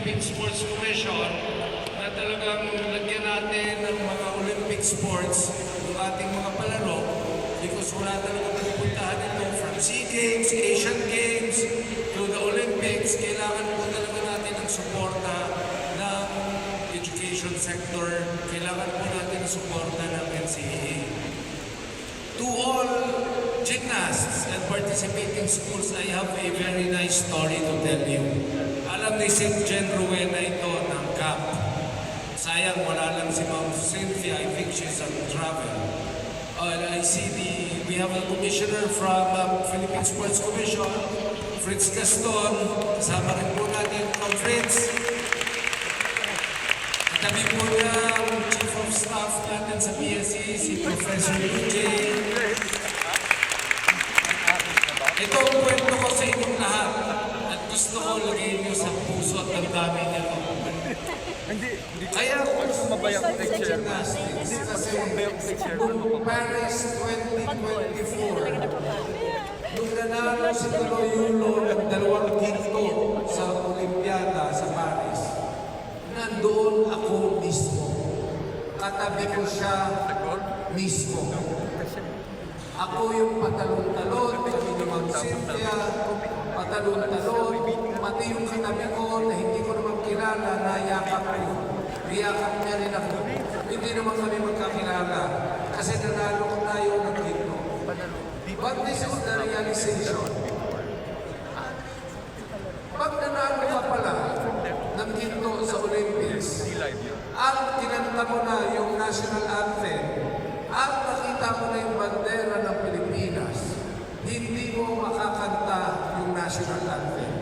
Philippine Sports Commission na talagang lagyan natin ng mga Olympic sports ng ating mga palaro because wala talaga pagpuntahan ito from SEA Games, Asian Games, to the Olympics. Kailangan po talaga natin ng suporta ng education sector. Kailangan po natin ng suporta ng NCAA. To all gymnasts and participating schools, I have a very nice story to tell you. Alam ni St. John Rowena ito ng CAP. Sayang, wala lang si Ma'am Cynthia. I think she's on travel. I see we have a commissioner from Philippine Sports Commission, Fritz Gaston. Kasama rin po natin ang Fritz. Katabi po niya ang Chief of Staff natin sa PSC, si Professor UJ. Ito ang kwento ko sa inyong lahat at gusto ko lagay niyo sa puso at damdamin niyo. Kaya kung mabayang picture. hindi kasi noong Paris 2024, nung nanalo si Tuloy Yulo ng 2 ginto sa Olimpiada sa Paris, nandoon ako mismo. Katabi ko siya mismo. Ako yung patalon-talon, kami ni Ma'am Cynthia, patalon-talon, pati yung katabi ko na hindi ko naman kilala, nayakap ko. Niyakap niya rin ako. Hindi naman kami magkakilala kasi nanalo ko tayo ng ginto. But this is the realization. Pag nanalo ka pala ng ginto sa Olympics, ang kinanta mo na yung national anthem, at nakita mo na yung bandera ng Pilipinas, hindi mo makakanta yung national anthem.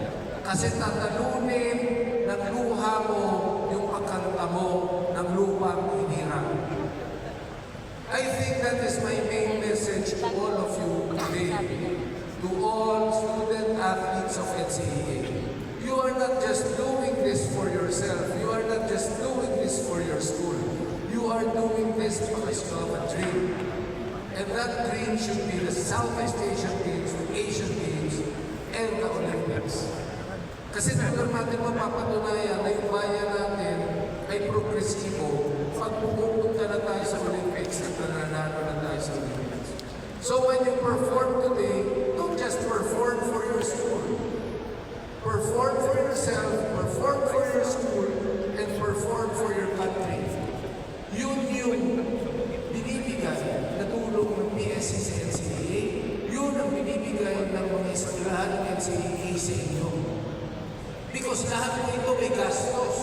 Kasi tatalunin ng luha mo yung pagkanta mo ng lupang hinirang. I think that is my main message to all of you today, to all student athletes of NCAA. You are not just doing this for yourself. You are not just doing this for your school. You are doing this because you have a dream. And that dream should be the Southeast Asian Games, the Asian Games, and the Olympics. Kasi doon natin mapapatunayan na yung bayan natin ay progresibo pag pupunta na tayo sa Olympics at nananalo na tayo sa Olympics. So when you perform today, don't just perform for your school. Perform for yourself, perform for your school, and perform for your country. Yun yung binibigay na tulong ng PSC sa NCAA. Yun ang binibigay ng mga eskwelahan ng NCAA sa inyo. Because lahat po ito may gastos.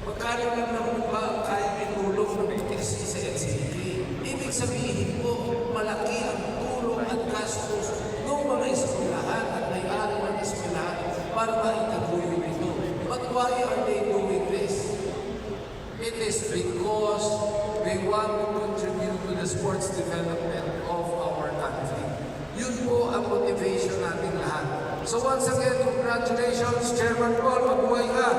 Magkano lang naman ba kaya itulong ng PSC sa NCAA? Ibig sabihin po, malaki ang tulong at gastos ng mga eskwelahan at may-ari ng eskwelahan para maitaguyod ito. But why are they doing this? It is because they want to contribute to the sports development of our country. Yun po ang motivation natin lahat. So once again, congratulations, Chairman Paul, mabuhay ka.